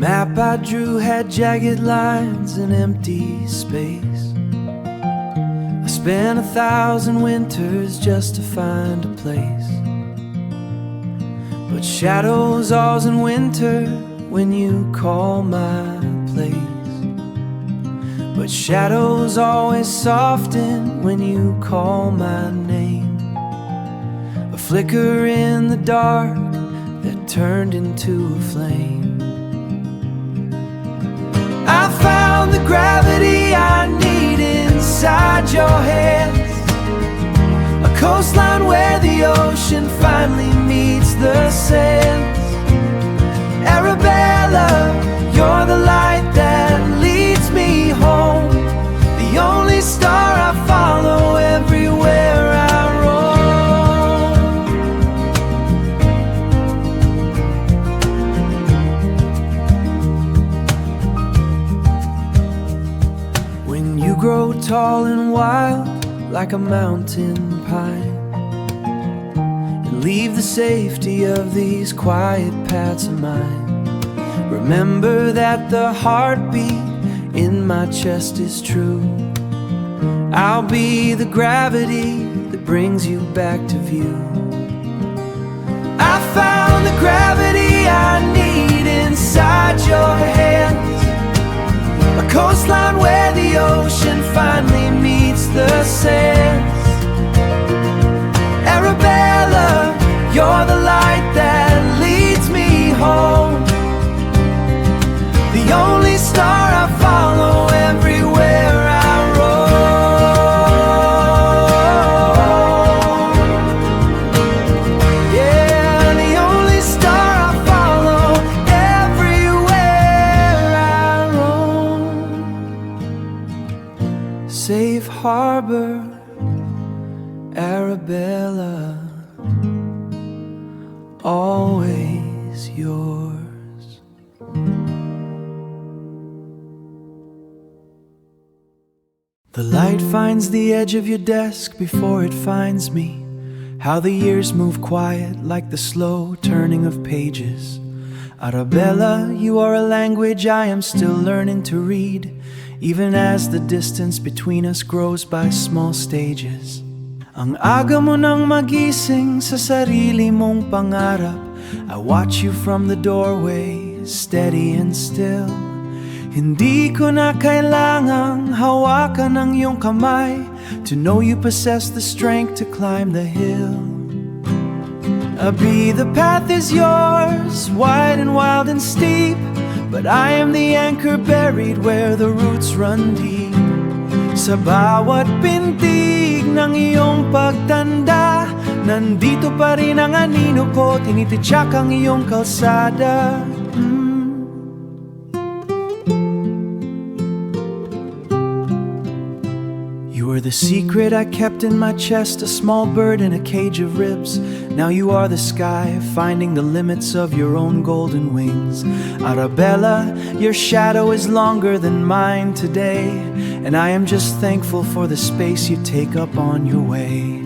map I drew had jagged lines and empty space. I spent 1,000 winters just to find a place. But shadows alls in winter when you call my place. But shadows always soften when you call my name. A flicker in the dark that turned into a flame. I found the gravity I need inside your hands. A coastline where the ocean finally meets the sands. Arabella, you're the light that leads me home. The only star I follow everywhere I roam. When you grow tall and wild like a mountain pine, and leave the safety of these quiet paths of mine, remember that the heartbeat in my chest is true. I'll be the gravity that brings you back to view. I found the gravity I need inside your hands. A coastline where the ocean finally meets the sands. Arabella, you're the light that leads me home. The only star I follow everywhere I roam. Yeah, the only star I follow everywhere I roam. Safe harbor, Arabella, always yours. The light finds the edge of your desk before it finds me. How the years move quiet like the slow turning of pages. Arabella, you are a language I am still learning to read, even as the distance between us grows by small stages. Ang aga mo nang magising sa sarili mong pangarap. I watch you from the doorway, steady and still. Hindi ko na kailangang hawakan ang iyong kamay to know you possess the strength to climb the hill. Be the path is yours, wide and wild and steep, but I am the anchor buried where the roots run deep. Sa bawat pintig ng iyong pagtanda, nandito pa rin ang anino ko, tinitityak ang iyong kalsada. You were the secret I kept in my chest, a small bird in a cage of ribs. Now you are the sky, finding the limits of your own golden wings. Arabella, your shadow is longer than mine today, and I am just thankful for the space you take up on your way.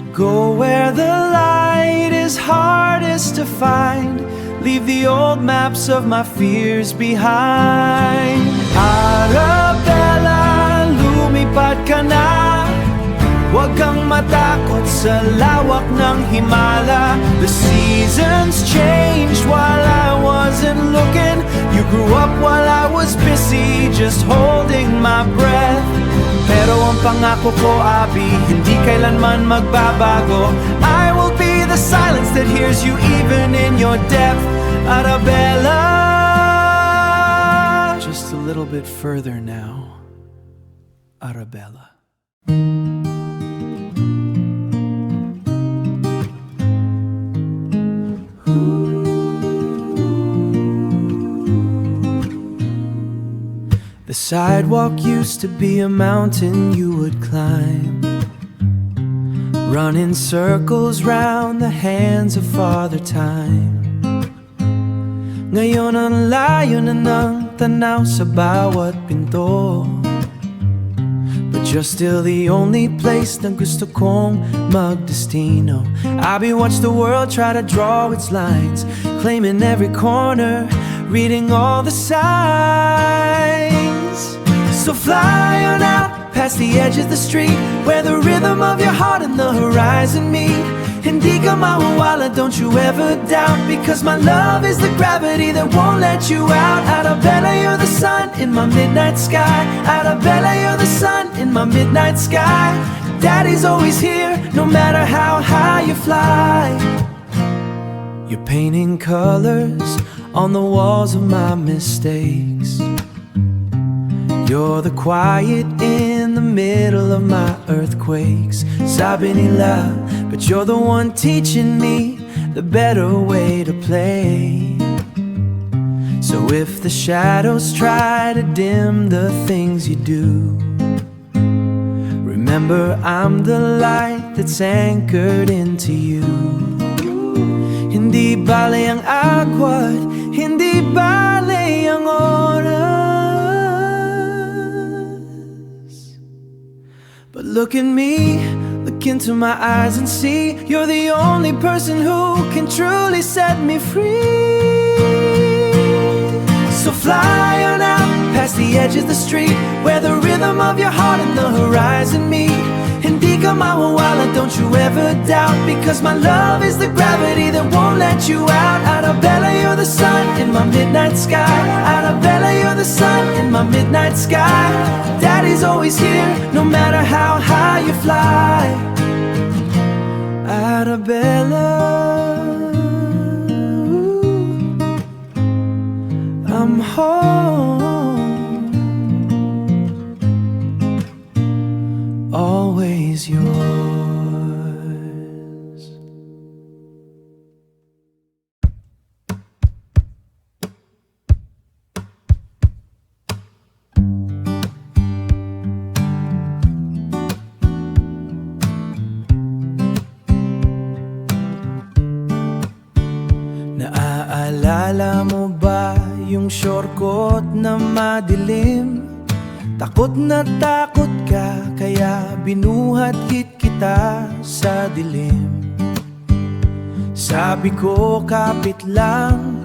Go where the light is hardest to find, leave the old maps of my fears behind. Arabella, lumipad ka na, huwag kang matakot sa lawak ng himala. The seasons changed while I wasn't looking. You grew up while I was busy just holding my breath. Pero ang pangako ko, Abi, hindi kailanman magbabago. I will be the silence that hears you even in your depth. Arabella, just a little bit further now, Arabella. The sidewalk used to be a mountain you would climb, run in circles round the hands of Father Time. Ngayon ang layo na ng tanaw sa bawat pinto, but you're still the only place na gusto kong magdestino. Abi, watch the world try to draw its lines, claiming every corner, reading all the signs. So fly on out past the edge of the street, where the rhythm of your heart and the horizon meet. Hindi ka mawawala, don't you ever doubt, because my love is the gravity that won't let you out. Arabella, you're the sun in my midnight sky. Arabella, you're the sun in my midnight sky. Daddy's always here, no matter how high you fly. You're painting colors on the walls of my mistakes. You're the quiet in the middle of my earthquakes. Sabi nila, but you're the one teaching me the better way to play. So if the shadows try to dim the things you do, remember I'm the light that's anchored into you. Hindi bale ang agwat, hindi bale ang oras. But look at me, look into my eyes and see, you're the only person who can truly set me free. So fly on out past the edge of the street, where the rhythm of your heart and the horizon meet. Hindi ka mawawala, don't you ever doubt, because my love is the gravity that won't let you out. Arabella, you're the sun in my midnight sky. Arabella, you're the sun in my midnight sky. Daddy's always here, no matter how high you fly. Arabella, I'm home, always yours. Naaalala mo ba yung shortcut na madilim? Takot na takot ka, kaya binuhat hit kita sa dilim. Sabi ko kapit lang,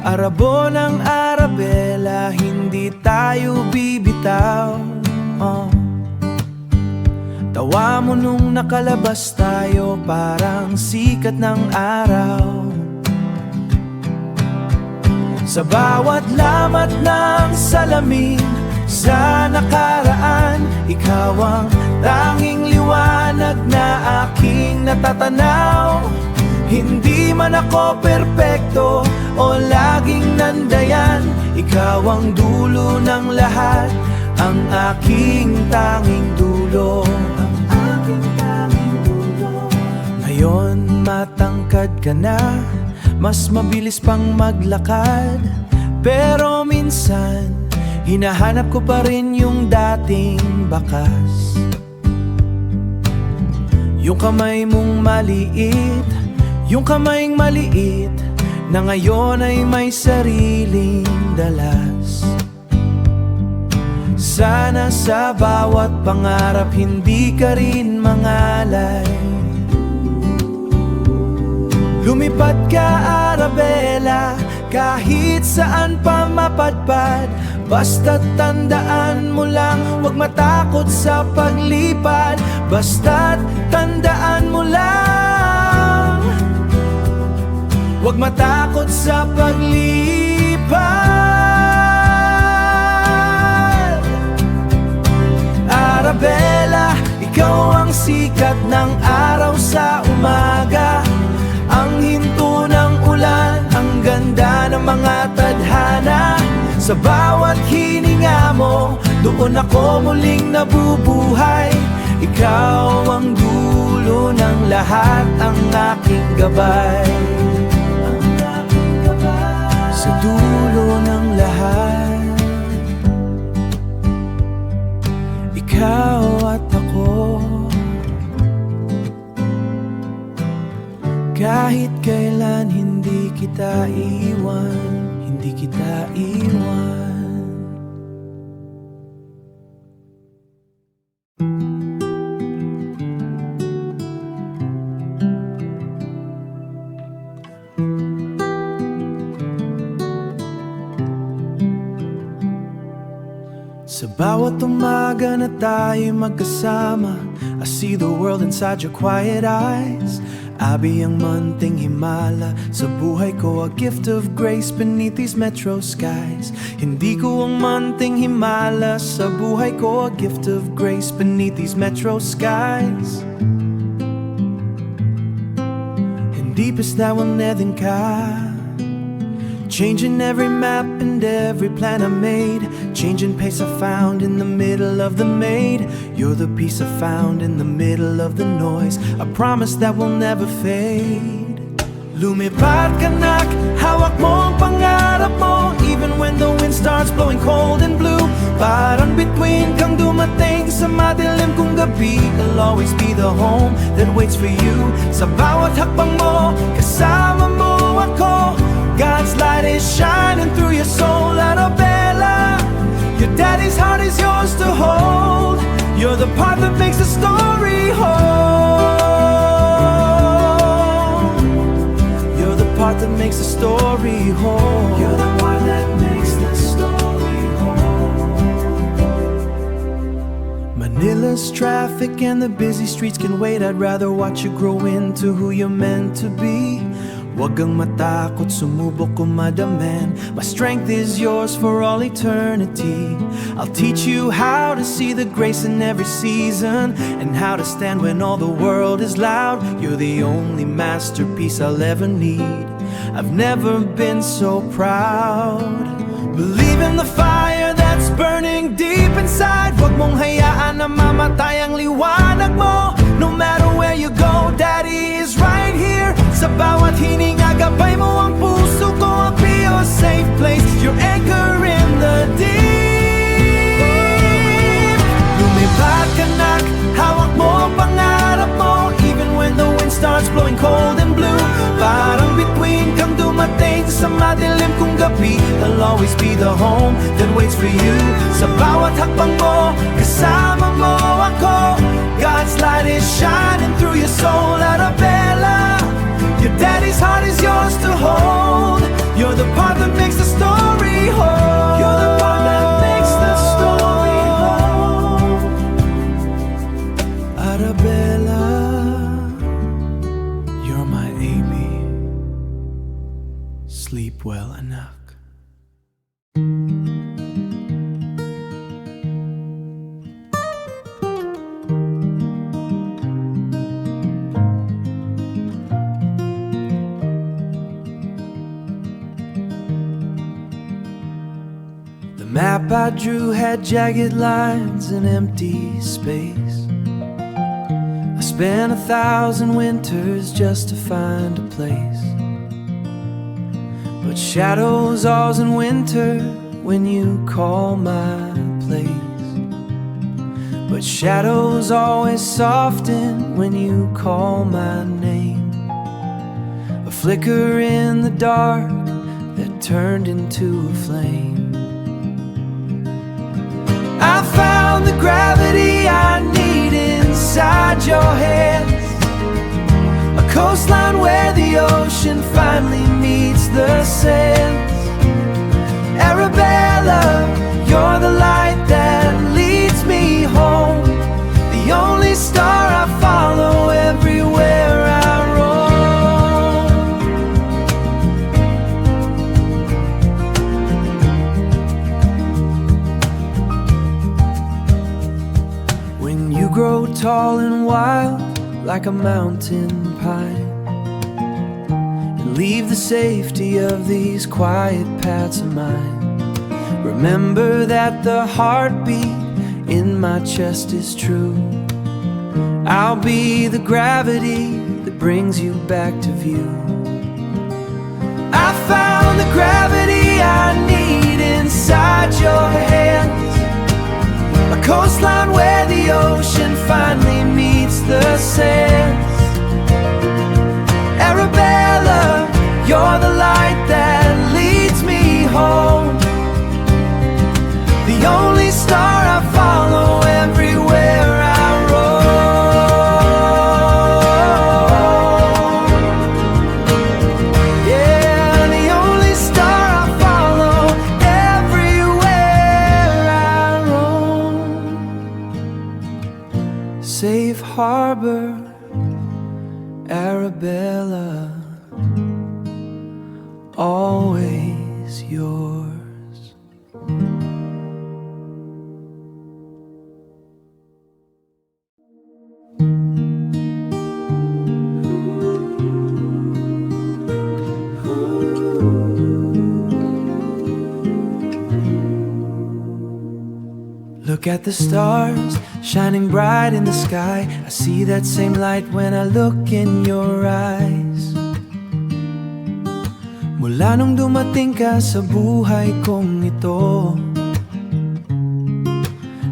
arabo ng Arabella, hindi tayo bibitaw. Tawa mo nung nakalabas tayo, parang sikat ng araw. Sa bawat lamat ng salamin sa nakaraan, ikaw ang tanging liwanag na aking natatanaw. Hindi man ako perpekto o laging nandayan, ikaw ang dulo ng lahat, ang aking tanging dulo. Ngayon matangkad ka na, mas mabilis pang maglakad, pero minsan hinahanap ko pa rin yung dating bakas. Yung kamay mong maliit, yung kamaing maliit, na ngayon ay may sariling dalas. Sana sa bawat pangarap hindi ka rin mangalay. Lumipad ka, Arabella, kahit saan pa mapadpad. Basta't tandaan mo lang, huwag matakot sa paglipad. Basta't tandaan mo lang, huwag matakot sa paglipad. Arabella, ikaw ang sikat ng araw sa umaga, ang hinto ng ulan, ang ganda ng mga tadhana. Sa bawat hininga mo, doon ako muling nabubuhay. Ikaw ang dulo ng lahat, ang aking gabay. Sa dulo ng lahat, ikaw at ako. Kahit kailan hindi kita iwan, hindi kita iwan. bawat umaga na tayo'y magkasama, I see the world inside your quiet eyes. Abi ang munting himala sa buhay ko, a gift of grace beneath these metro skies. Hindi ko ang munting himala sa buhay ko, a gift of grace beneath these metro skies. Hindi basta't wanedin ka, changing every map and every plan I made, changing pace I found in the middle of the maid. You're the peace I found in the middle of the noise, a promise that will never fade. Lumipad ka nak, hawak mo ang pangarap mo, even when the wind starts blowing cold and blue. Parang between kang dumating sa madilim kong gabi, I'll always be the home that waits for you. Sa bawat hakbang mo, kasama mo ako, God's light is shining through your soul, Arabella. Your daddy's heart is yours to hold. You're the part that makes the story whole. You're the part that makes the story whole. You're the part that makes the story whole. Manila's traffic and the busy streets can wait. I'd rather watch you grow into who you're meant to be. Huwag kang matakot, sumubok kumadaman. My strength is yours for all eternity. I'll teach you how to see the grace in every season, and how to stand when all the world is loud. You're the only masterpiece I'll ever need. I've never been so proud. Believe in the fire that's burning deep inside. Huwag mong hayaan na mamatay ang liwanag mo. No matter where you go, Daddy is right here. Sa bawat hininga, gabay mo ang puso ko. I'll be your safe place, your anchor in the deep. Lumipad ka nak, hawak mo ang pangarap mo, even when the wind starts blowing cold and blue. Parang between kang dumating sa madilim kong gabi, I'll always be the home that waits for you. Sa bawat hakbang mo, kasama mo ako, God's light is shining through your soul, Arabella. Your daddy's heart is yours to hold. You're the part that makes the story whole. You're the part that makes the story whole. Arabella, you're my Amy. Sleep well, Anak. The map I drew had jagged lines and empty space. I spent 1,000 winters just to find a place. But shadows alls in winter when you call my place. But shadows always soften when you call my name. A flicker in the dark that turned into a flame. I found the gravity I need inside your hands, a coastline where the ocean finally meets the sands. Arabella, you're the light that leads me home, the only star I follow everywhere I roam. When you grow tall and wild like a mountain pine, and leave the safety of these quiet paths of mine, remember that the heartbeat in my chest is true. I'll be the gravity that brings you back to view. I found the gravity I need inside your hands, a coastline where the ocean finally meets the sands. Arabella, you're the light that leads me home, the only star I follow everywhere I roam. Yeah, the only star I follow everywhere I roam. safe harbor, Arabella, always yours. Look at the stars shining bright in the sky. I see that same light when I look in your eyes. Mula nung dumating ka sa buhay kong ito,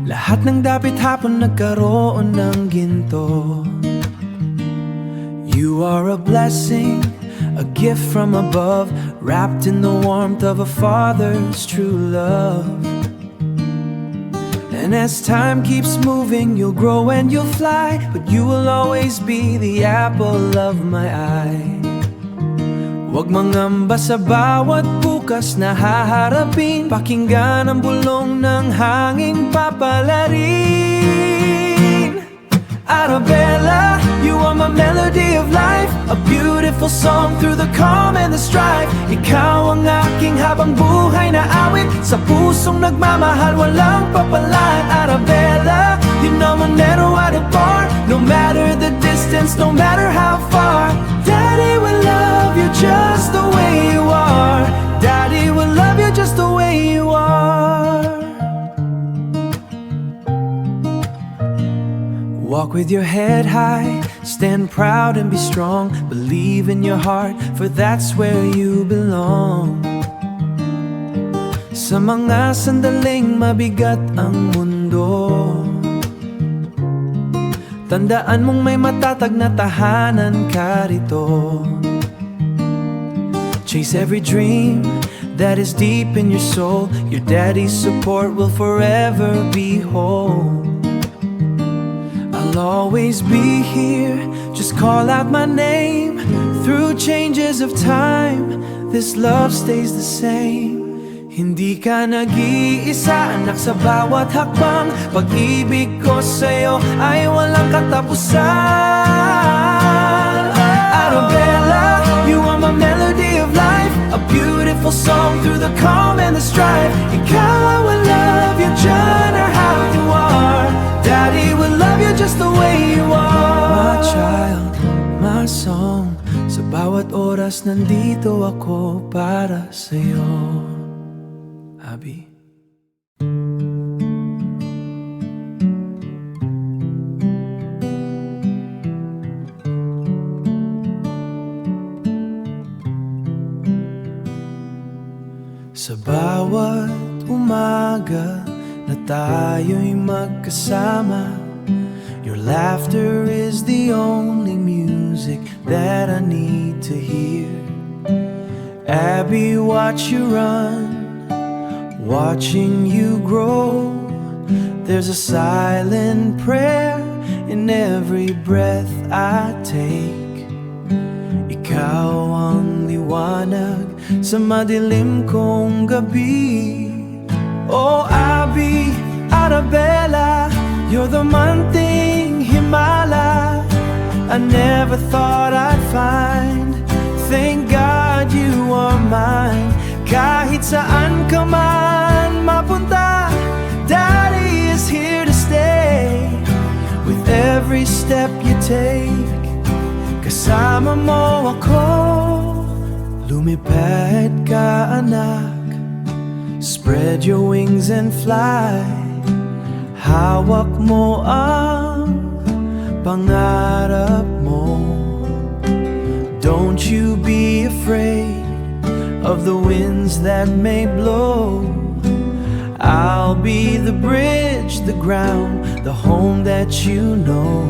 lahat ng dapit hapon nagkaroon ng ginto. You are a blessing, a gift from above, wrapped in the warmth of a father's true love. And as time keeps moving, you'll grow and you'll fly, but you will always be the apple of my eye. Huwag mangamba sa bawat bukas na haharapin, pakinggan ang bulong ng hanging papalarin. Arabella, you are my melody of life, a beautiful song through the calm and the strife. Ikaw ang aking habang buhay na awit, sa pusong nagmamahal walang papalit. Arabella, you know I'm never wide apart, no matter the distance, no matter how far. Daddy will love you just the way you are. Daddy will love you just the way you are. Walk with your head high, stand proud and be strong. Believe in your heart, for that's where you belong. Sa mga sandaling mabigat ang mundo, tandaan mong may matatag na tahanan ka rito. Chase every dream that is deep in your soul. Your daddy's support will forever be whole. I'll always be here, just call out my name. Through changes of time, this love stays the same. Hindi ka nag-iisa, anak, sa bawat hakbang. Pag-ibig ko sa'yo ay walang katapusan. Arabella, you are my melody of life, a beautiful song through the calm and the strife. Ikaw, I will love you, just how you are. Daddy will love you just the way you are. My child, my song, sa bawat oras nandito ako para sa'yo. Abby. Sa bawat umaga na tayo'y magkasama, your laughter is the only music that I need to hear. Abby, watch you run, watching you grow. There's a silent prayer in every breath I take. Ikaw ang liwanag sa madilim kong gabi. Oh, Abby, Arabella, you're the munting himala I never thought I'd find. Thank God you are mine. Kahit saan ka man mapunta, Daddy is here to stay. With every step you take, kasama mo ako. Lumipad ka, anak, spread your wings and fly. Hawak mo ang pangarap mo. Don't you be afraid of the winds that may blow. I'll be the bridge, the ground, the home that you know.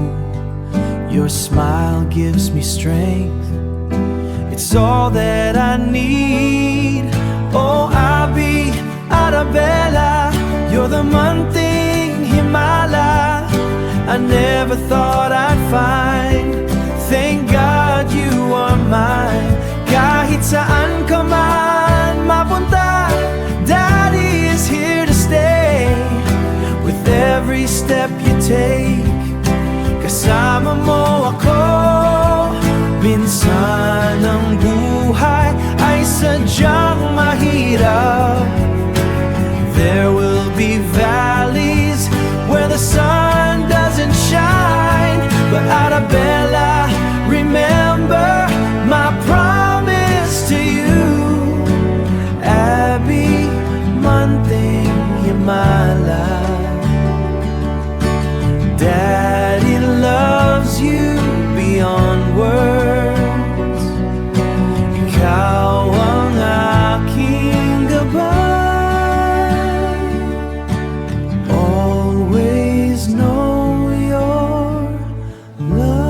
Your smile gives me strength, it's all that I need. Oh, Abby, Arabella, you're the munting himala I never thought I'd find. Thank God you are mine. Kahit saan ka man mapunta, Daddy is here to stay. With every step you take, kasama mo ako. Minsan ang buhay ay sadyang mahirap. There will be valleys where the sun doesn't shine. But Arabella, remember my promise to you. Abby Munting Himala, Daddy loves you beyond words. Ikaw ang aking gabay. Always know your love.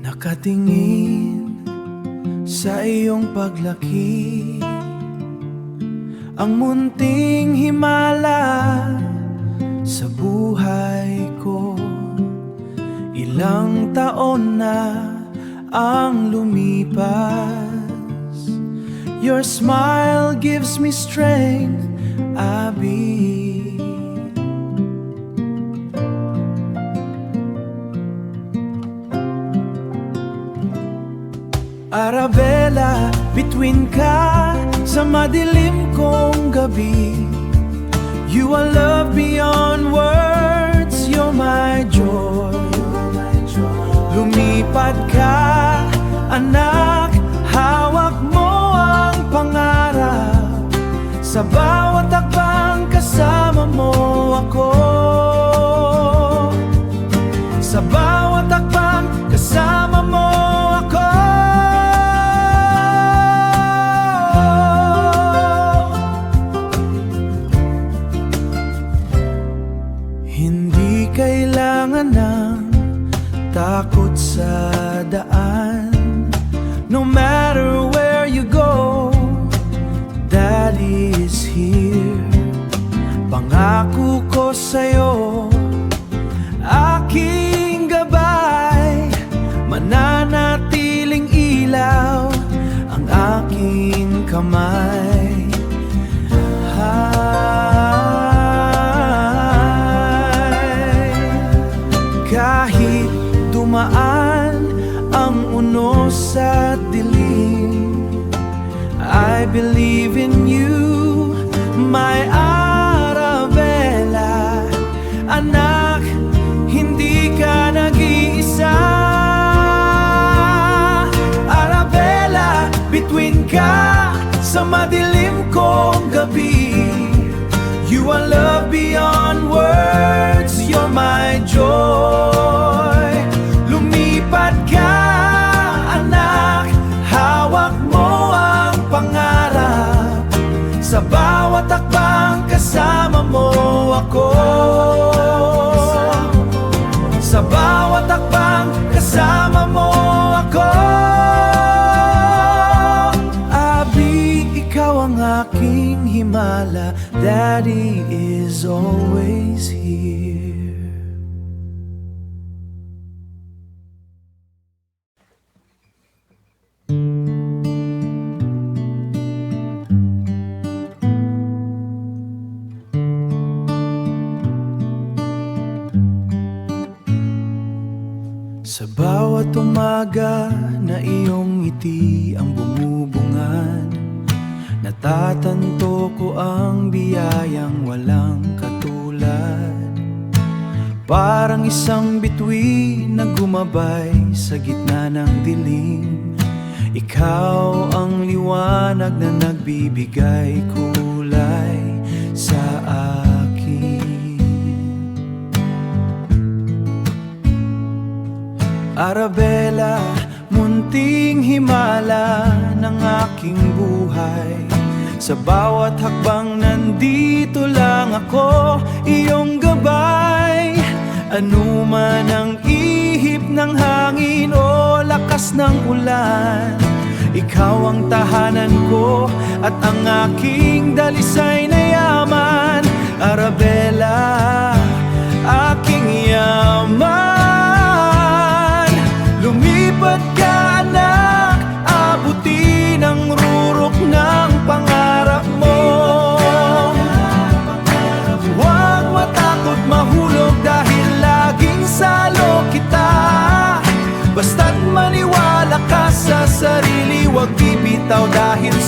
Nakatingin sa iyong paglaki, ang munting himala sa buhay ko. Ilang taon na ang lumipas. Your smile gives me strength, Abby. Arabella, bituin ka sa madilim kong gabi. You are love beyond words, you're my joy. Lumipad ka, anak, hawak mo ang pangarap. Sa bawat takbang kasama mo ako. Sa bawat takbang kasama mo ako. Hindi kailangan ng takot sa daan. No matter where you go, Daddy is here. Pangako ko sa'yo, aking gabay, mananatiling ilaw ang aking kamay. Kahit dumaan ang unos at dilim, I believe in you, my Arabella. Anak, hindi ka nag-iisa. Arabella, bituin ka sa madilim kong gabi. You are love beyond words, you're my joy. Lumipad ka, anak, hawak mo ang pangarap. Sa bawat takbang kasama mo ako. Sa bawat takbang kasama mo ako. Abby, ikaw ang aking himala. Daddy is always here. Sa bawat umaga na iyong ngiti ang bumubungad, natatanto ko ang biyayang walang katulad. Parang isang bituin na gumabay sa gitna ng dilim. Ikaw ang liwanag na nagbibigay kulay sa akin. Arabella, munting himala ng aking buhay. Sa bawat hakbang nandito lang ako, iyong gabay. Ano man ang ihip ng hangin o lakas ng ulan, ikaw ang tahanan ko at ang aking dalisay na yaman. Arabella,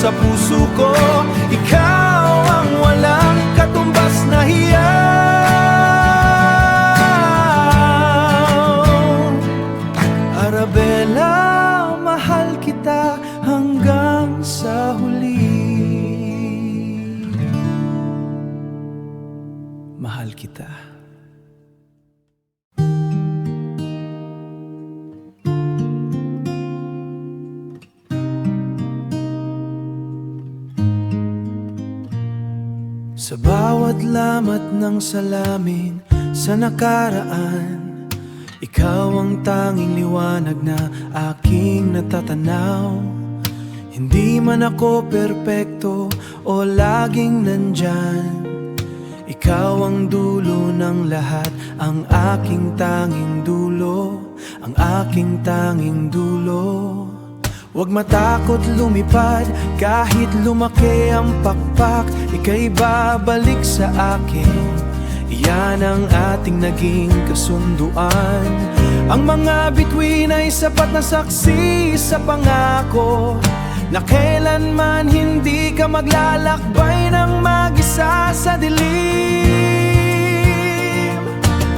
sa puso ko. Ikaw ang walang katumbas na hiyaw. Arabella, mahal kita hanggang sa huli. Mahal kita. Sa bawat lamat ng salamin sa nakaraan, ikaw ang tanging liwanag na aking natatanaw. Hindi man ako perpekto o laging nandyan, ikaw ang dulo ng lahat, ang aking tanging dulo, ang aking tanging dulo. Huwag matakot lumipad kahit lumaki ang pakpak, ika'y babalik sa akin. Iyan ang ating naging kasunduan. Ang mga bituin ay sapat na saksi sa pangako na kailanman hindi ka maglalakbay ng mag-isa sa dilim.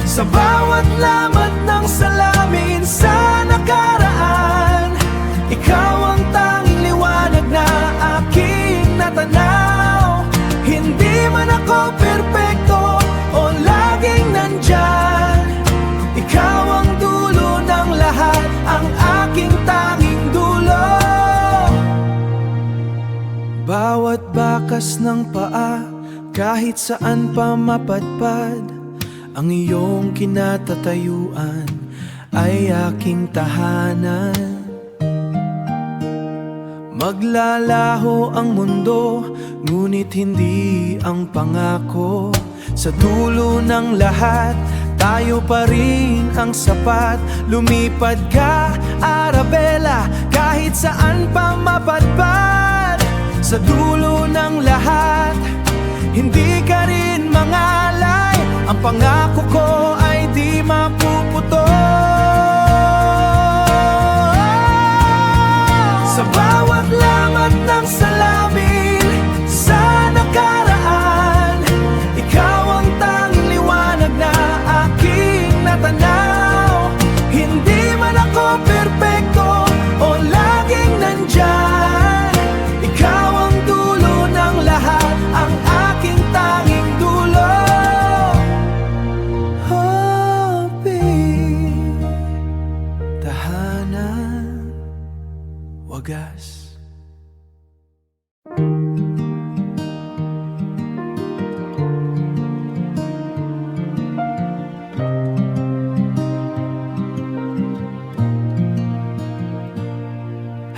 Sa bawat lamat ng salamin sa nakaraan, ikaw ang tanging liwanag na aking natanaw. Hindi man ako perpekto o laging nandyan, ikaw ang dulo ng lahat, ang aking tanging dulo. Bawat bakas ng paa, kahit saan pa mapadpad, ang iyong kinatatayuan ay aking tahanan. Maglalaho ang mundo, ngunit hindi ang pangako. Sa dulo ng lahat, tayo pa rin ang sapat. Lumipad ka, Arabella, kahit saan pa mapadpad. Sa dulo ng lahat, hindi ka rin mangalay. Ang pangako ko ay di mapuputol. Sa bawat lamat ng salamin sa nakaraan, ikaw ang tanging liwanag na aking natanaw. Hindi man ako perpekto o laging nandyan, ikaw ang dulo ng lahat, ang aking tanging dulo. Happy tahanan, wagas.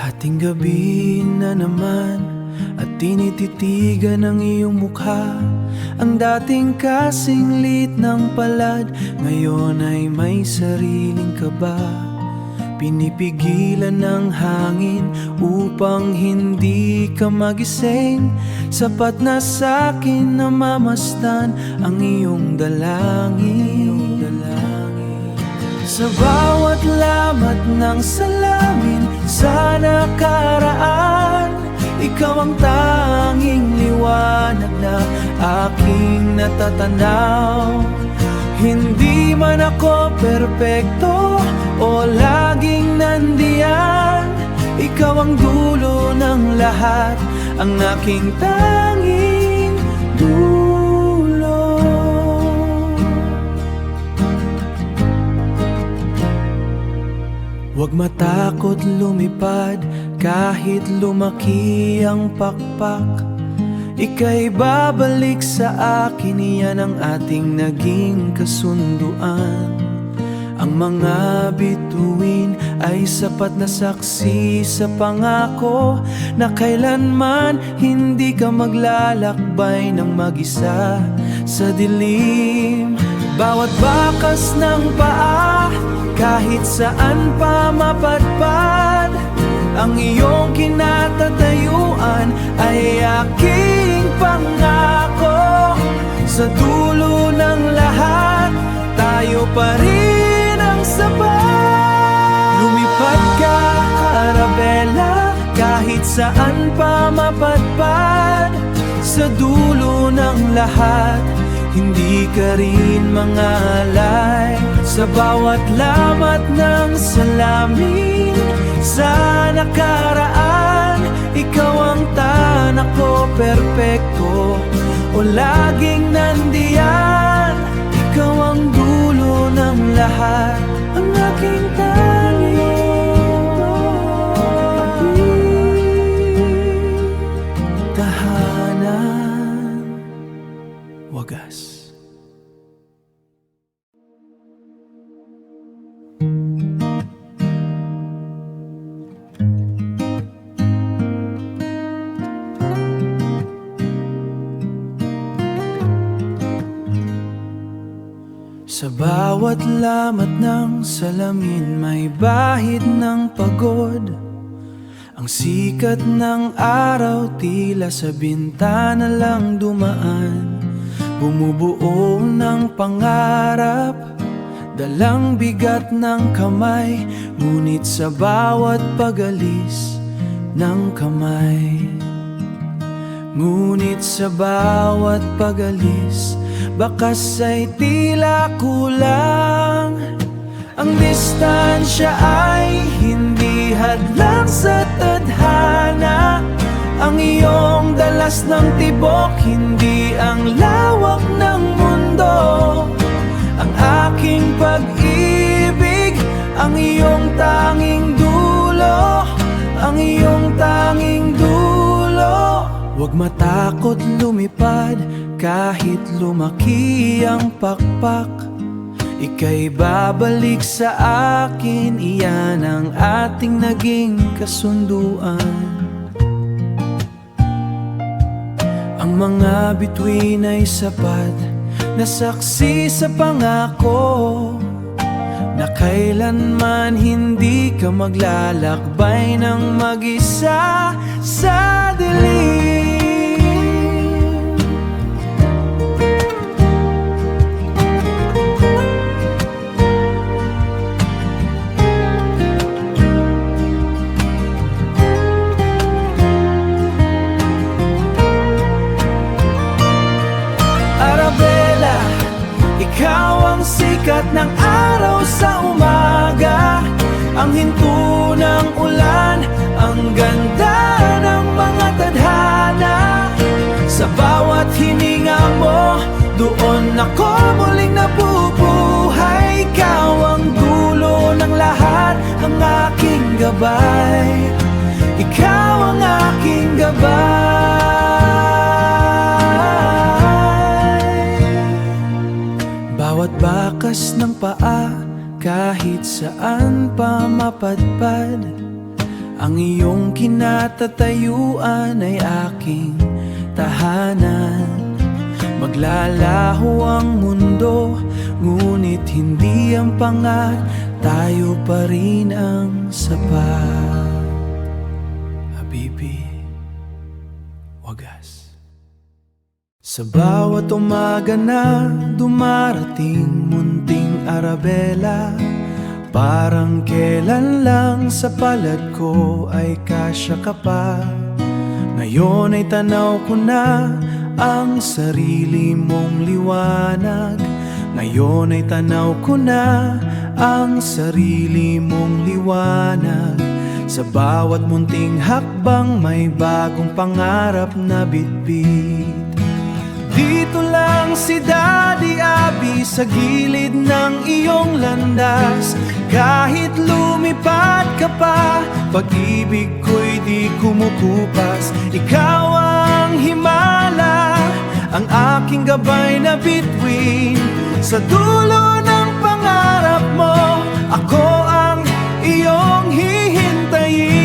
Hating gabi na naman at tinititigan ang iyong mukha. Ang dating kasing lit ng palad, ngayon ay may sariling kaba. Pinipigilan ng hangin upang hindi ka magising. Sapat na sa'kin na mamasdan ang iyong dalangin. Sa bawat lamat ng salamin sa nakaraan, ikaw ang tanging liwanag na aking natatanaw. Hindi man ako perpekto o laging nandiyan, ikaw ang dulo ng lahat, ang aking tanging dulo. Huwag matakot lumipad kahit lumaki ang pakpak, ika'y babalik sa akin, iyan ang ating naging kasunduan. Ang mga bituin ay sapat na saksi sa pangako na kailanman hindi ka maglalakbay ng mag-isa sa dilim. Bawat bakas ng paa, kahit saan pa mapadpad, ang iyong kinatatayuan ay aking pangako. Sa dulo ng lahat, tayo pa rin ang sapat. Lumipad ka, Arabella, kahit saan pa mapadpad. Sa dulo ng lahat, hindi ka rin mangalay. Sa bawat lamat ng salamin sa nakaraan, ikaw ang tanak ko perpekto, o laging nandiyan. Ikaw ang dulo ng lahat, ang aking tanging tahanan, wagas. Sa bawat lamat ng salamin may bahid ng pagod. Ang sikat ng araw tila sa bintana lang dumaan, bumubuo ng pangarap, dalang bigat ng kamay. Ngunit sa bawat pagalis ng kamay, ngunit sa bawat pagalis, bakas ay tila kulang. Ang distansya ay hindi hadlang sa tadhana. Ang iyong dalas ng tibok, hindi ang lawak ng mundo. Ang aking pag-ibig, ang iyong tanging dulo, ang iyong tanging dulo. Huwag matakot lumipad kahit lumaki ang pakpak. Ika'y babalik sa akin, iyan ang ating naging kasunduan. Ang mga bituin ay sapat na saksi sa pangako, na kailanman hindi ka maglalakbay ng mag-isa sa dilim. Ikaw ang sikat ng araw sa umaga, ang hinto ng ulan, ang ganda ng mga tadhana. Sa bawat hininga mo, doon ako muling nabubuhay. Ikaw ang dulo ng lahat, ang aking gabay. Ikaw ang aking gabay. Bawat bakas ng paa, kahit saan pa mapadpad, ang iyong kinatatayuan ay aking tahanan. Maglalaho ang mundo, ngunit hindi ang pangat, tayo pa rin ang sapat. Habibi, wagas. Sa bawat umaga na dumarating munting arabela, parang kailan lang sa palad ko ay kasya ka pa. Ngayon ay tanaw ko na ang sarili mong liwanag. Ngayon ay tanaw ko na ang sarili mong liwanag. Sa bawat munting hakbang may bagong pangarap na bitbit. Dito lang si Daddy Abby sa gilid ng iyong landas. Kahit lumipad ka pa, pag-ibig ko'y di kumukupas. Ikaw ang himala, ang aking gabay na bituin. Sa dulo ng pangarap mo, ako ang iyong hihintayin.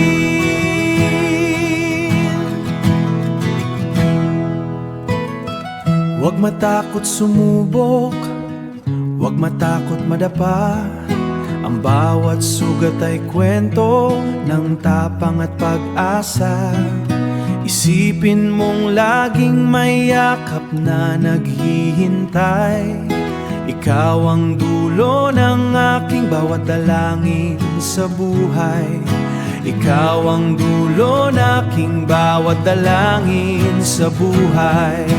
Huwag matakot sumubok, huwag matakot madapa. Ang bawat sugat ay kwento ng tapang at pag-asa. Isipin mong laging may yakap na naghihintay. Ikaw ang dulo ng aking bawat dalangin sa buhay. Ikaw ang dulo ng bawat dalangin sa buhay.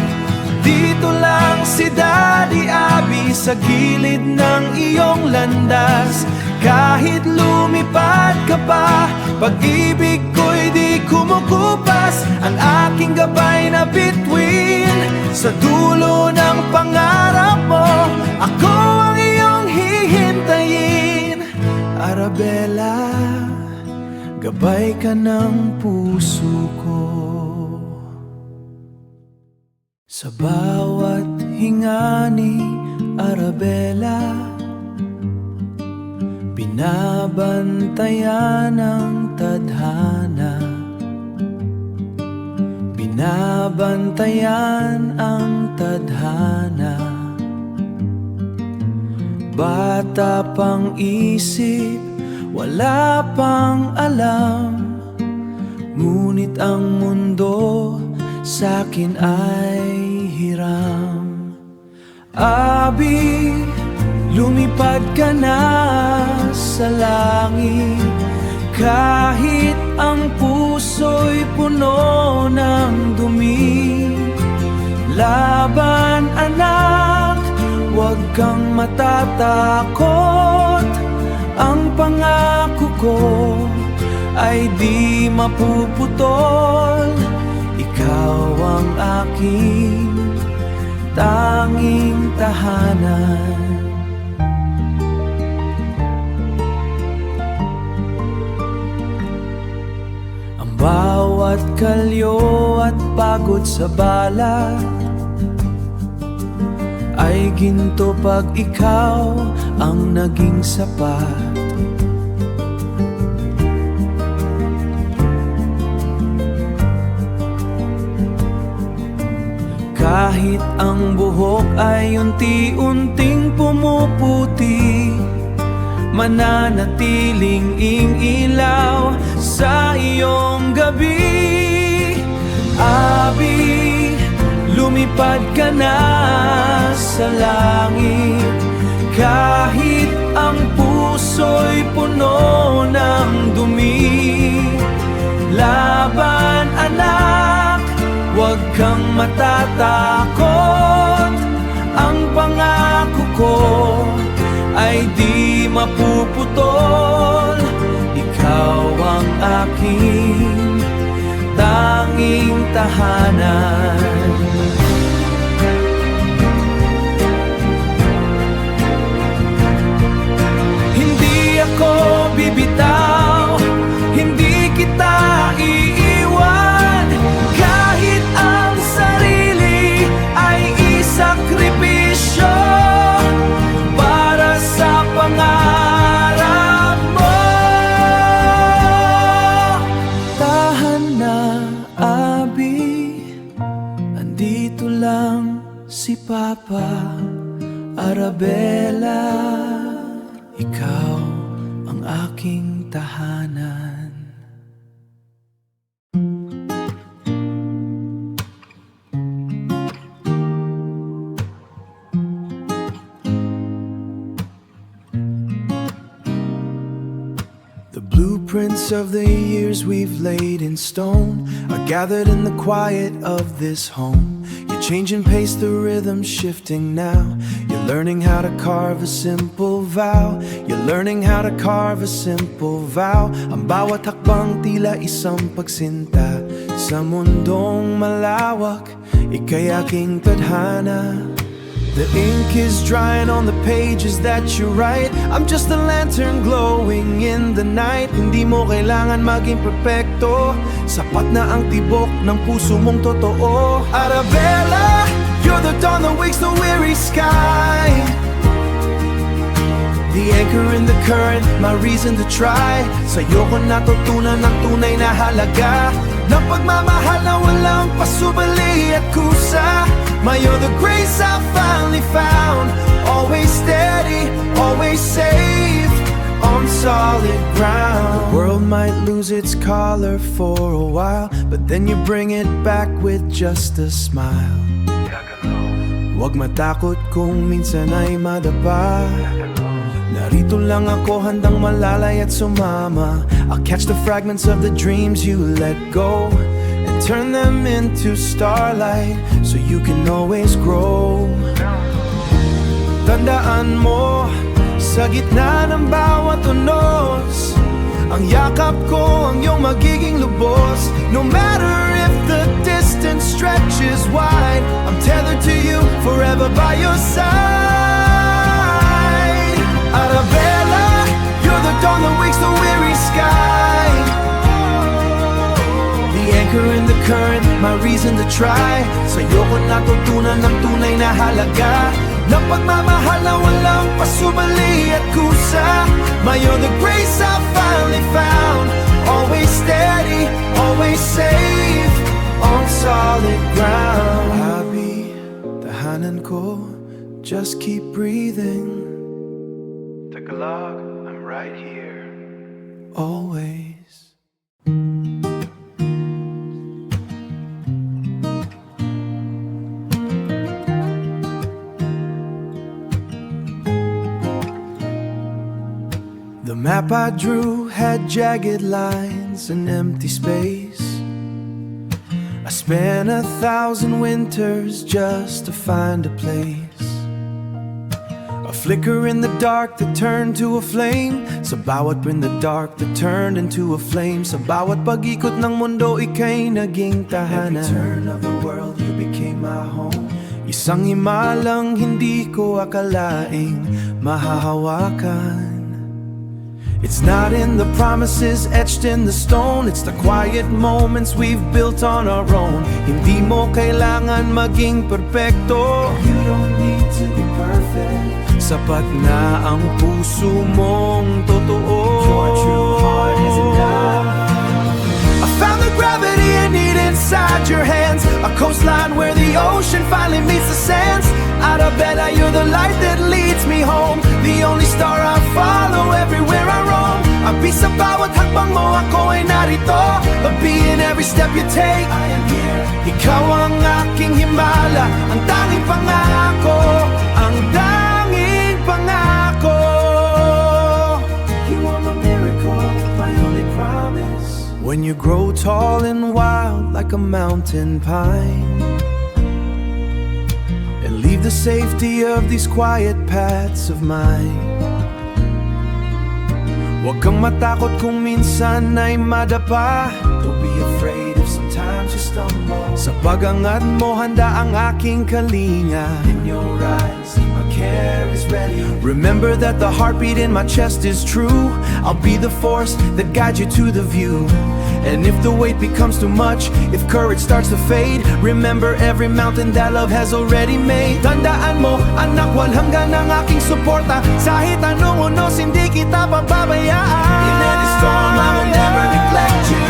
Dito lang si Daddy Abby sa gilid ng iyong landas. Kahit lumipad ka pa, pag-ibig ko'y di kumukupas. Ang aking gabay na bituin sa dulo ng pangarap mo, ako ang iyong hihintayin. Arabella, gabay ka ng puso ko. Sa bawat hinga ni Arabella, binabantayan ang tadhana, binabantayan ang tadhana. Bata pang isip, wala pang alam, ngunit ang mundo sa'kin ay hiram. Abby, lumipad ka na sa langit, kahit ang puso'y puno ng dumi. Laban anak, huwag kang matatakot. Ang pangako ko ay di mapuputol. Ikaw ang aking tanging tahanan. Ang bawat kalyo at pagod sa balat ay ginto pag ikaw ang naging sapat. Kahit ang buhok ay unti-unting pumuputi, mananatiling ilaw sa iyong gabi. Abby, lumipad ka na sa langit, kahit ang puso'y puno ng dumi. Laban anak, huwag kang matatakot. Ang pangako ko ay di mapuputol. Ikaw ang aking tanging tahanan. Hindi ako bibitaw, hindi kita iiwan, kahit ang sarili ay isakripisyo para sa pangarap mo. Tahan na, Abby, andito lang si Papa. Arabella, ikaw ang aking tahanan. The blueprints of the years we've laid in stone are gathered in the quiet of this home. You're changing pace, the rhythm shifting now. You're learning how to carve a simple vow. You're learning how to carve a simple vow. Ang bawat hakbang tila isang pagsinta sa mundong malawak, ika'y aking tadhana. The ink is drying on the pages that you write. I'm just a lantern glowing in the night. Hindi mo kailangan maging perfecto, sapat na ang tibok ng puso mong totoo. Arabella, you're the dawn that wakes the weary sky. The anchor in the current, my reason to try. Sa'yo ko natutunan ng tunay na halaga ng pagmamahal na walang pasubali at kusa. My, you're the grace I finally found. Always steady, always safe, on solid ground. The world might lose its color for a while, but then you bring it back with just a smile. Huwag matakot kung minsan ay madapa. Narito lang ako, handang malalay at sumama. I'll catch the fragments of the dreams you let go and turn them into starlight so you can always grow. Tandaan mo, sa gitna ng bawat unos, ang yakap ko ang iyong magiging lubos. No matter if the distance stretches wide, I'm tethered to you, forever by your side. Arabella, you're the dawn that wakes the weary sky. The anchor in the current, my reason to try. Sa'yo ko natutunan ng tunay na halaga ng pagmamahal na walang pasubali at kusa. My, you're the grace I finally found. Always steady, always safe, on solid ground. Happy, tahanan ko, just keep breathing. Tagalog, I'm right here, always. The map I drew had jagged lines and empty space. I spent 1,000 winters just to find a place. A flicker in the dark that turned to a flame. Sa bawat in the dark that turned into a flame. Sa bawat pag-ikot ng mundo, ika'y naging tahanan. Every turn of the world, you became my home. Isang himalang hindi ko akalaing mahahawakan. It's not in the promises etched in the stone. It's the quiet moments we've built on our own. Hindi mo kailangan maging perpekto. You don't need to be perfect. Sapat na ang puso mong totoo. Your true heart is enough. I found the gravity I need inside your hands. A coastline where the ocean finally meets the sands. Arabella, you're the light that leads me home. The only star I follow everywhere I roam. Ang sa bawat hakbang mo, ako ay narito. I'll be in every step you take. I am here. Ikaw ang aking himala, ang tanging pangako, ang tanging pangako. You are my miracle, my only promise. When you grow tall and wild like a mountain pine, and leave the safety of these quiet paths of mine. Huwag kang matakot kung minsan ay madapa. Don't be afraid if sometimes you stumble. Sa pagangat mo, handa ang aking kalinga. In your eyes, my care is ready. Remember that the heartbeat in my chest is true. I'll be the force that guides you to the view. And if the weight becomes too much, if courage starts to fade, remember every mountain that love has already made. Tandaan mo, anak, walang hanggan ang aking suporta. Kahit anong unos, hindi kita pababayaan. In any storm, I will never neglect you.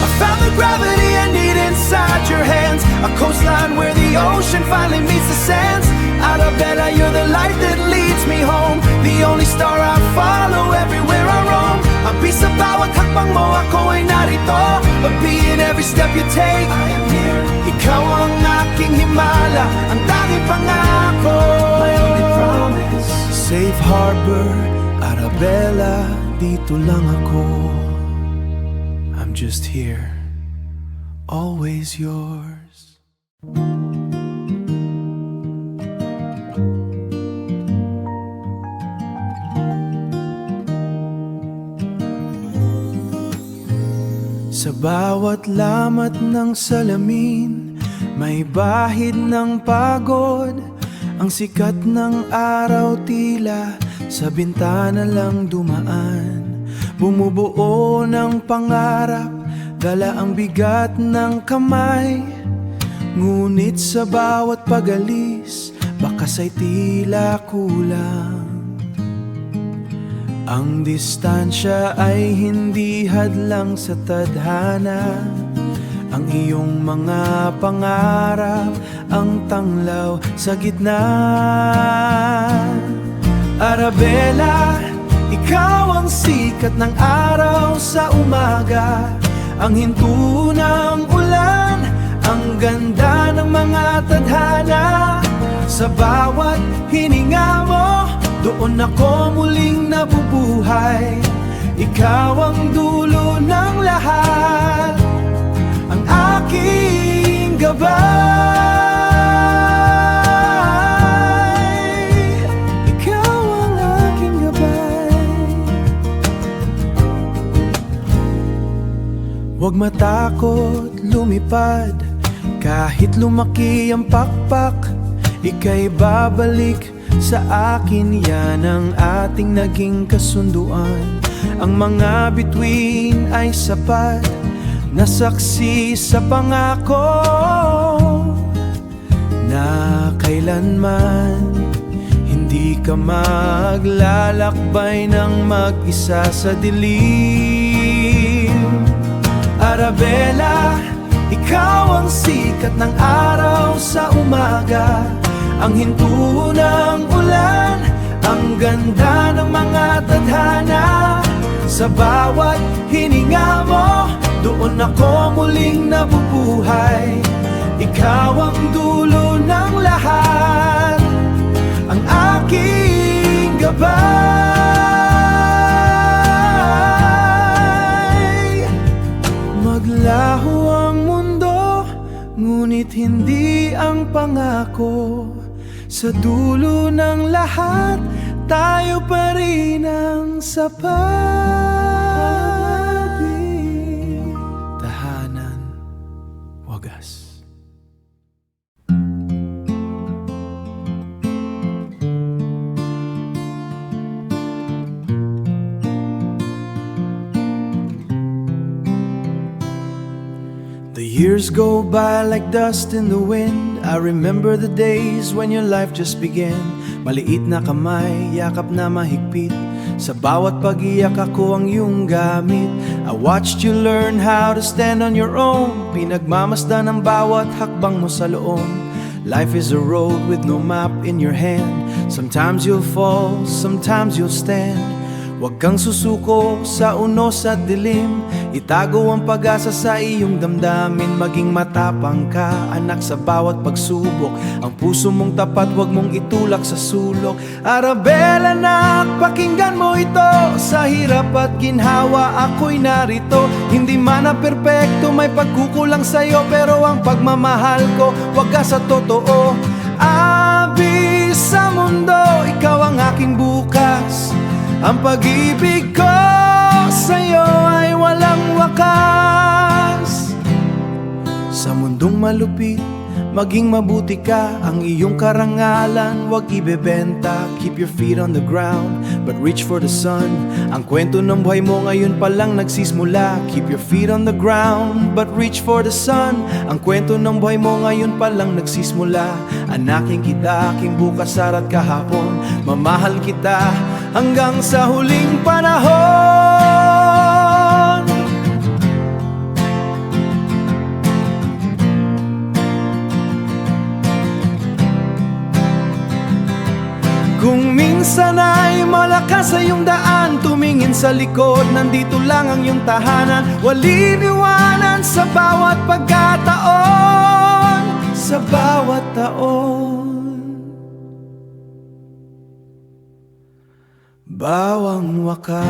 I found the gravity I need inside your hands. A coastline where the ocean finally meets the sands. Arabella, you're the light that leads me home. The only star I follow everywhere I roam. Ang sa bawat hakbang mo, ako ay narito. I'll be in every step you take. I am here. Ikaw ang aking himala, ang tanging pangako, my only promise. Safe harbor, Arabella, dito lang ako. I'm just here, always yours. Sa bawat lamat ng salamin, may bahid ng pagod. Ang sikat ng araw tila sa bintana lang dumaan. Bumubuo ng pangarap, dala ang bigat ng kamay. Ngunit sa bawat pag-alis, bakas ay tila kulang. Ang distansya ay hindi hadlang sa tadhana. Ang iyong mga pangarap, ang tanglaw sa gitna. Arabella, ikaw ang sikat ng araw sa umaga. Ang hinto ng ulan, ang ganda ng mga tadhana. Sa bawat hininga mo, doon ako muling nabubuhay. Ikaw ang dulo ng lahat, ang aking gabay. Ikaw ang aking gabay. Huwag matakot lumipad, kahit lumaki ang pakpak, ika'y babalik sa akin. Yan ang ating naging kasunduan. Ang mga bituin ay sapat na saksi sa pangako na kailanman hindi ka maglalakbay ng mag-isa sa dilim. Arabella, ikaw ang sikat ng araw sa umaga, ang hinto ng ulan, ang ganda ng mga tadhana. Sa bawat hininga mo, doon ako muling nabubuhay. Ikaw ang dulo ng lahat, ang aking gabay. Maglaho ang mundo, ngunit hindi ang pangako. Sa dulo ng lahat, tayo pa rin ang sapat. Tahanan, wagas. The years go by like dust in the wind. I remember the days when your life just began. Maliit na kamay, yakap na mahigpit. Sa bawat pag-iyak ako ang iyong gamit. I watched you learn how to stand on your own. Pinagmamasdan ang bawat hakbang mo sa loob. Life is a road with no map in your hand. Sometimes you'll fall, sometimes you'll stand. Huwag kang susuko sa unos at dilim. Itago ang pag-asa sa iyong damdamin. Maging matapang ka, anak, sa bawat pagsubok. Ang puso mong tapat, huwag mong itulak sa sulok. Arabella, anak, pakinggan mo ito. Sa hirap at ginhawa, ako'y narito. Hindi man na perpekto, may pagkukulang sa'yo, pero ang pagmamahal ko, huwag ka sa totoo. Abi sa mundo, ikaw ang aking bukas. Ang pag-ibig ko sa'yo ay walang wakas. Sa mundong malupit, maging mabuti ka. Ang iyong karangalan, huwag ibebenta. Keep your feet on the ground, but reach for the sun. Ang kwento ng buhay mo ngayon pa lang nagsisimula. Keep your feet on the ground, but reach for the sun. Ang kwento ng buhay mo ngayon pa lang nagsisimula. Anakin kita, aking bukas, ara't kahapon. Mamahal kita hanggang sa huling panahon. Kung minsan ay malakas sa iyong daan, tumingin sa likod, nandito lang ang iyong tahanan. Walang iwanan sa bawat pagkataon, sa bawat taon. Bawang wakas.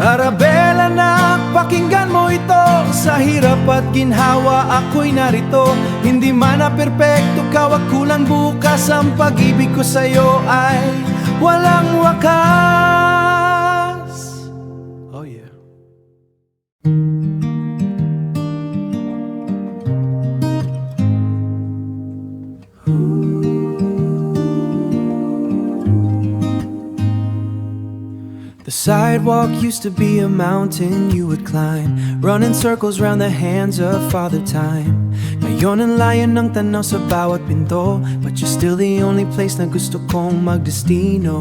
Arabella, anak, pakinggan mo ito. Sa hirap at ginhawa, ako'y narito. Hindi man na perpekto, kawakulan bukas. Ang pag-ibig ko sa'yo ay walang wakas. Oh yeah. The sidewalk used to be a mountain you would climb, running circles round the hands of Father Time. Ngayon ang layo ng tanaw sa bawat pinto, but you're still the only place na gusto kong magdestino.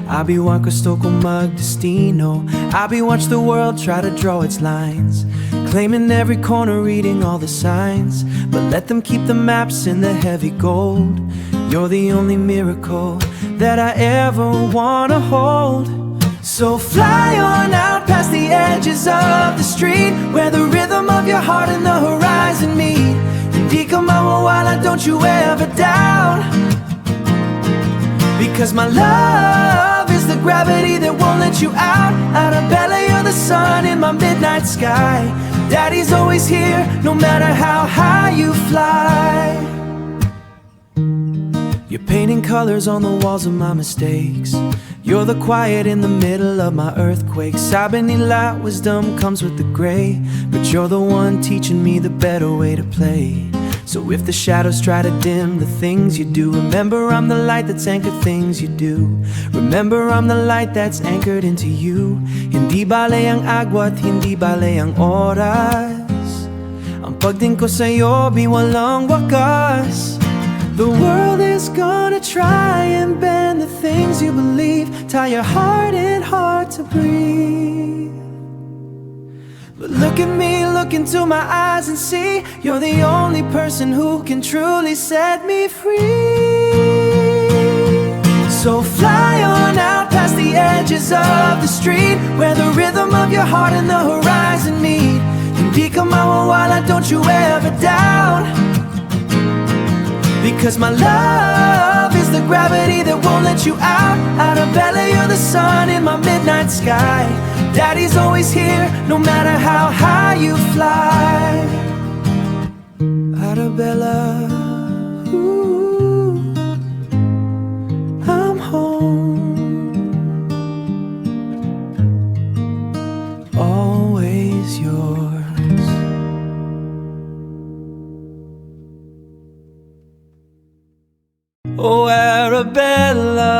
Abi-wan gusto kong magdestino. Abi-watch the world try to draw its lines, claiming every corner, reading all the signs. But let them keep the maps in the heavy gold. You're the only miracle that I ever wanna hold. So fly on out past the edges of the street, where the rhythm of your heart and the horizon meet. And Hindi ka mawawala, don't you ever doubt. Because my love is the gravity that won't let you out. Arabella, you're the sun in my midnight sky. Daddy's always here, no matter how high you fly. You're painting colors on the walls of my mistakes. You're the quiet in the middle of my earthquake. Sabi nila wisdom comes with the gray, but you're the one teaching me the better way to play. So if the shadows try to dim the things you do, remember I'm the light that's anchored things you do. Remember I'm the light that's anchored into you. Hindi bale ang agwat, hindi bale ang oras. Ang pagding ko sa'yo, di walang wakas. The world is gonna try and bend the things you believe, tie your heart and hard to breathe. But look at me, look into my eyes and see, you're the only person who can truly set me free. So fly on out past the edges of the street, where the rhythm of your heart and the horizon meet. Hindi ka mawawala, don't you ever doubt. Because my love is the gravity that won't let you out. Arabella, you're the sun in my midnight sky. Daddy's always here, no matter how high you fly. Arabella, ooh, I'm home. Always yours. Oh, Arabella,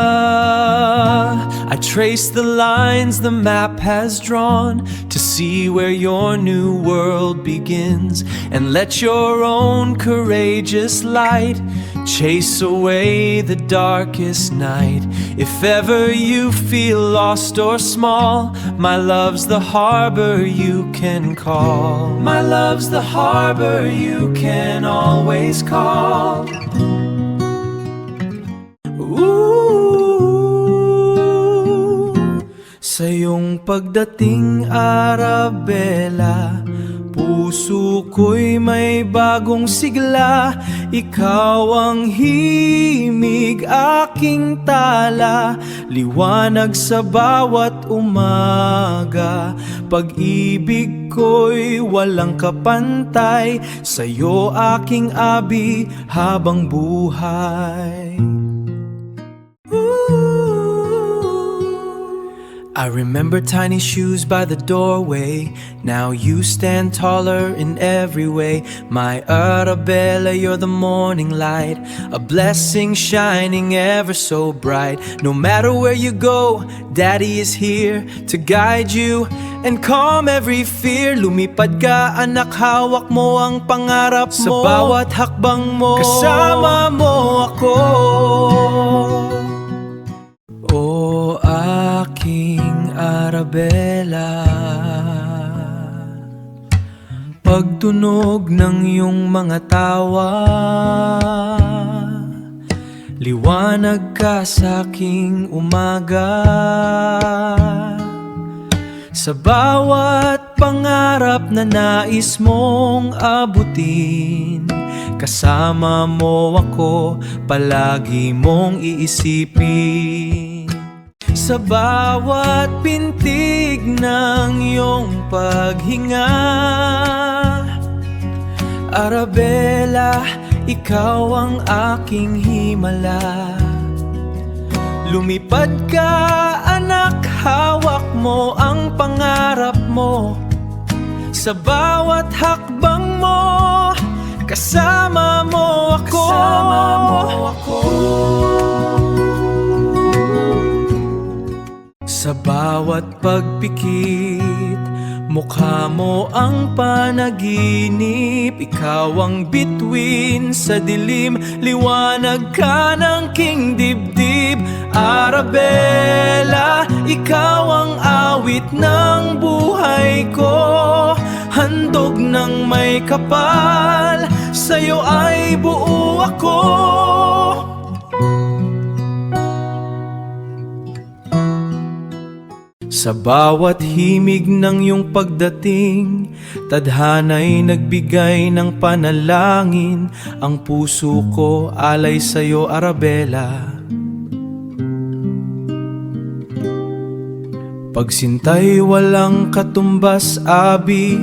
I trace the lines the map has drawn to see where your new world begins, and let your own courageous light chase away the darkest night. If ever you feel lost or small, my love's the harbor you can call. My love's the harbor you can always call. Sa iyong pagdating, Arabella, puso ko'y may bagong sigla. Ikaw ang himig, aking tala, liwanag sa bawat umaga. Pag-ibig ko'y walang kapantay, sa'yo aking abi habang buhay. I remember tiny shoes by the doorway. Now you stand taller in every way. My Arabella, you're the morning light, a blessing shining ever so bright. No matter where you go, Daddy is here to guide you and calm every fear. Lumipad ka, anak, hawak mo ang pangarap mo. Sa bawat hakbang mo, kasama mo ako. Oh, aking Arabella, pagtunog ng iyong mga tawa, liwanag ka sa aking umaga. Sa bawat pangarap na nais mong abutin, kasama mo ako, palagi mong iisipin. Sa bawat pintig ng iyong paghinga, Arabella, ikaw ang aking himala. Lumipad ka, anak, hawak mo ang pangarap mo. Sa bawat hakbang mo, kasama mo ako. Kasama mo ako. Sa bawat pagpikit, mukha mo ang panaginip. Ikaw ang bituin sa dilim, liwanag ka ng king dibdib. Arabella, ikaw ang awit ng buhay ko. Handog ng may kapal, sa'yo ay buo ako. Sa bawat himig ng iyong pagdating, tadhana'y nagbigay ng panalangin. Ang puso ko alay sa'yo, Arabella. Pagsintay walang katumbas, Abi,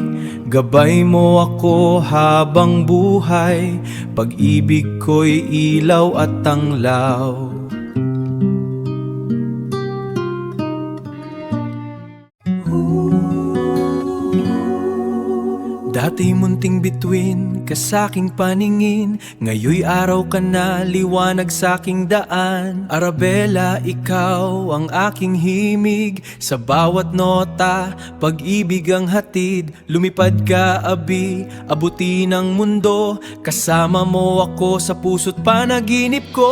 gabay mo ako habang buhay. Pag-ibig ko'y ilaw at tanglaw. Dati munting bituin ka sa'king paningin, ngayon'y araw ka na, liwanag sa'king daan. Arabella, ikaw ang aking himig, sa bawat nota, pag-ibig ang hatid. Lumipad ka, Abi, abuti ng mundo, kasama mo ako sa puso't panaginip ko.